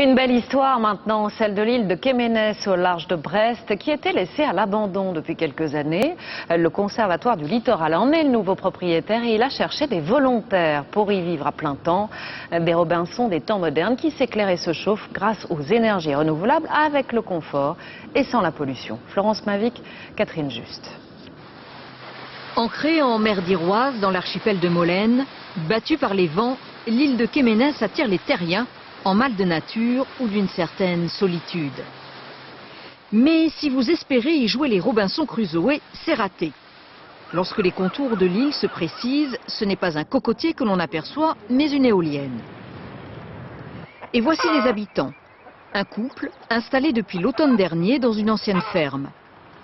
Une belle histoire maintenant, celle de l'île de Quéménès au large de Brest, qui était laissée à l'abandon depuis quelques années. Le Conservatoire du littoral en est le nouveau propriétaire et il a cherché des volontaires pour y vivre à plein temps. Des Robinson des temps modernes qui s'éclairent et se chauffent grâce aux énergies renouvelables avec le confort et sans la pollution. Florence Mavic, Catherine Juste. Ancrée en mer d'Iroise, dans l'archipel de Molène, battue par les vents, l'île de Quéménès attire les terriens en mal de nature ou d'une certaine solitude. Mais si vous espérez y jouer les Robinson Crusoe, c'est raté. Lorsque les contours de l'île se précisent, ce n'est pas un cocotier que l'on aperçoit, mais une éolienne. Et voici les habitants. Un couple installé depuis l'automne dernier dans une ancienne ferme.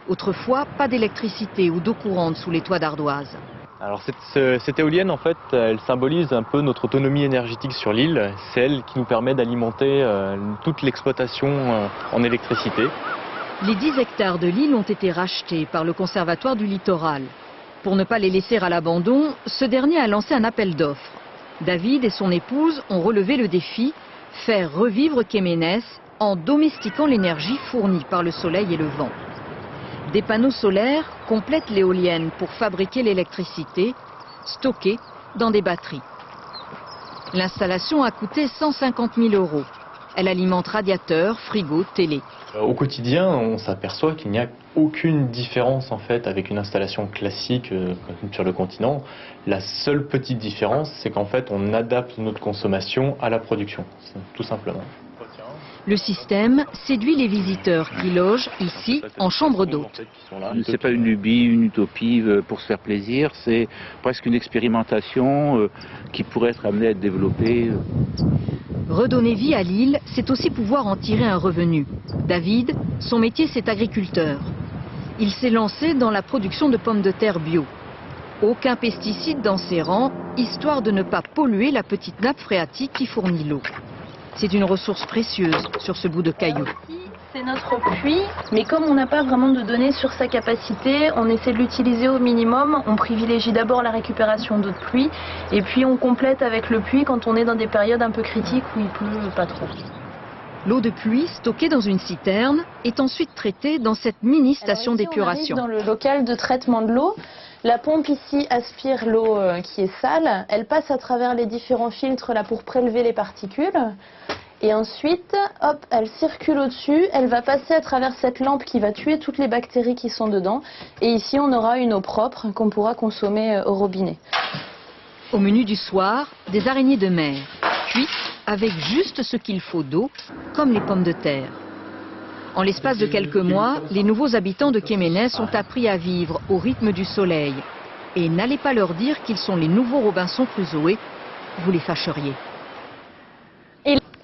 Autrefois, pas d'électricité ou d'eau courante sous les toits d'ardoise. Alors cette éolienne, en fait, elle symbolise un peu notre autonomie énergétique sur l'île. C'est elle qui nous permet d'alimenter toute l'exploitation en électricité. Les 10 hectares de l'île ont été rachetés par le Conservatoire du littoral. Pour ne pas les laisser à l'abandon, ce dernier a lancé un appel d'offres. David et son épouse ont relevé le défi, faire revivre Quéménès en domestiquant l'énergie fournie par le soleil et le vent. Des panneaux solaires complètent l'éolienne pour fabriquer l'électricité, stockée dans des batteries. L'installation a coûté 150 000 €. Elle alimente radiateurs, frigos, télé. Au quotidien, on s'aperçoit qu'il n'y a aucune différence en fait avec une installation classique sur le continent. La seule petite différence, c'est qu'en fait, on adapte notre consommation à la production, tout simplement. Le système séduit les visiteurs qui logent ici en chambre d'hôte. Ce n'est pas une lubie, une utopie pour se faire plaisir, c'est presque une expérimentation qui pourrait être amenée à être développée. Redonner vie à l'île, c'est aussi pouvoir en tirer un revenu. David, son métier c'est agriculteur. Il s'est lancé dans la production de pommes de terre bio. Aucun pesticide dans ses rangs, histoire de ne pas polluer la petite nappe phréatique qui fournit l'eau. C'est une ressource précieuse sur ce bout de caillou. C'est notre puits, mais comme on n'a pas vraiment de données sur sa capacité, on essaie de l'utiliser au minimum. On privilégie d'abord la récupération d'eau de pluie, et puis on complète avec le puits quand on est dans des périodes un peu critiques où il pleut pas trop. L'eau de pluie, stockée dans une citerne, est ensuite traitée dans cette mini-station d'épuration. Dans le local de traitement de l'eau, la pompe ici aspire l'eau qui est sale. Elle passe à travers les différents filtres là pour prélever les particules. Et ensuite, hop, elle circule au-dessus. Elle va passer à travers cette lampe qui va tuer toutes les bactéries qui sont dedans. Et ici, on aura une eau propre qu'on pourra consommer au robinet. Au menu du soir, des araignées de mer, cuites avec juste ce qu'il faut d'eau, comme les pommes de terre. En l'espace de quelques mois, les nouveaux habitants de Quéménès ont appris à vivre au rythme du soleil. Et n'allez pas leur dire qu'ils sont les nouveaux Robinson Crusoe, vous les fâcheriez.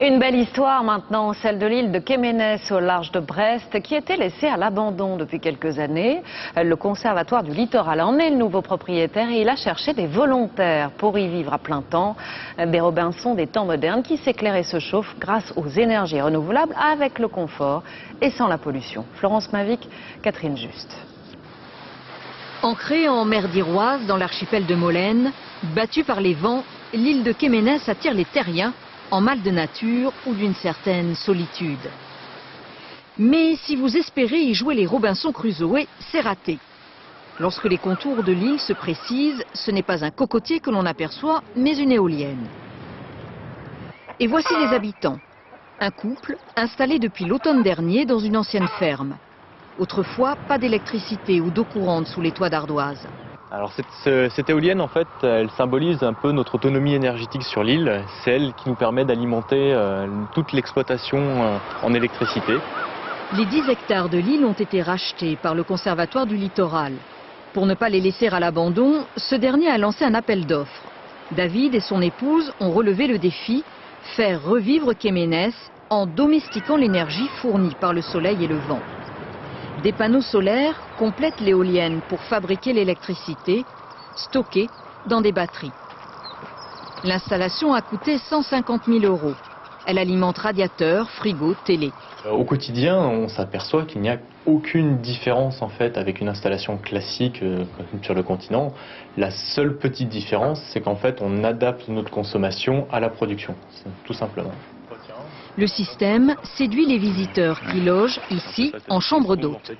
Une belle histoire maintenant, celle de l'île de Quéménès au large de Brest, qui était laissée à l'abandon depuis quelques années. Le Conservatoire du littoral en est le nouveau propriétaire et il a cherché des volontaires pour y vivre à plein temps. Des Robinson des temps modernes qui s'éclairent et se chauffent grâce aux énergies renouvelables avec le confort et sans la pollution. Florence Mavic, Catherine Juste. Ancrée en mer d'Iroise, dans l'archipel de Molène, battue par les vents, l'île de Quéménès attire les terriens en mal de nature ou d'une certaine solitude. Mais si vous espérez y jouer les Robinson Crusoe, c'est raté. Lorsque les contours de l'île se précisent, ce n'est pas un cocotier que l'on aperçoit, mais une éolienne. Et voici les habitants. Un couple installé depuis l'automne dernier dans une ancienne ferme. Autrefois, pas d'électricité ou d'eau courante sous les toits d'ardoise. Alors cette éolienne, en fait, elle symbolise un peu notre autonomie énergétique sur l'île. C'est elle qui nous permet d'alimenter toute l'exploitation en électricité. Les 10 hectares de l'île ont été rachetés par le Conservatoire du littoral. Pour ne pas les laisser à l'abandon, ce dernier a lancé un appel d'offres. David et son épouse ont relevé le défi, faire revivre Quéménès en domestiquant l'énergie fournie par le soleil et le vent. Des panneaux solaires complètent l'éolienne pour fabriquer l'électricité, stockée dans des batteries. L'installation a coûté 150 000 €. Elle alimente radiateurs, frigos, télé. Au quotidien, on s'aperçoit qu'il n'y a aucune différence en fait avec une installation classique sur le continent. La seule petite différence, c'est qu'en fait, on adapte notre consommation à la production, tout simplement. Le système séduit les visiteurs qui logent ici en chambre d'hôte.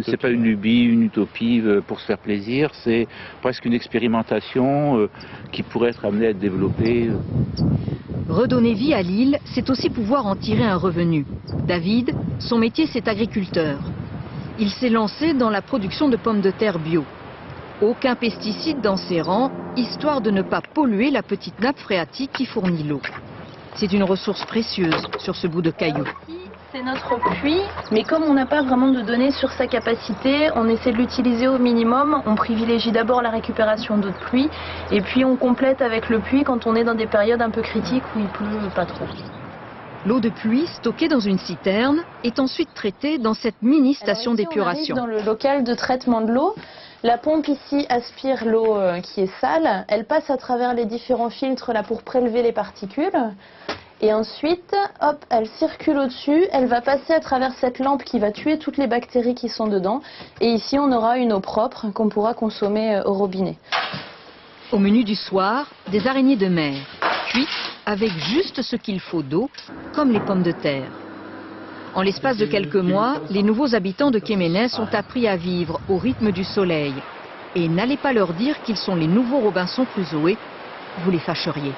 C'est pas une lubie, une utopie pour se faire plaisir, c'est presque une expérimentation qui pourrait être amenée à être développée. Redonner vie à l'île, c'est aussi pouvoir en tirer un revenu. David, son métier, c'est agriculteur. Il s'est lancé dans la production de pommes de terre bio. Aucun pesticide dans ses rangs, histoire de ne pas polluer la petite nappe phréatique qui fournit l'eau. C'est une ressource précieuse sur ce bout de caillou. C'est notre puits, mais comme on n'a pas vraiment de données sur sa capacité, on essaie de l'utiliser au minimum. On privilégie d'abord la récupération d'eau de pluie, et puis on complète avec le puits quand on est dans des périodes un peu critiques où il pleut pas trop. L'eau de pluie, stockée dans une citerne, est ensuite traitée dans cette mini-station d'épuration. Dans le local de traitement de l'eau, la pompe ici aspire l'eau qui est sale. Elle passe à travers les différents filtres là pour prélever les particules. Et ensuite, hop, elle circule au-dessus. Elle va passer à travers cette lampe qui va tuer toutes les bactéries qui sont dedans. Et ici, on aura une eau propre qu'on pourra consommer au robinet. Au menu du soir, des araignées de mer, cuites avec juste ce qu'il faut d'eau, comme les pommes de terre. En l'espace de quelques mois, les nouveaux habitants de Kéménès ont appris à vivre au rythme du soleil. Et n'allez pas leur dire qu'ils sont les nouveaux Robinson Crusoe, vous les fâcheriez.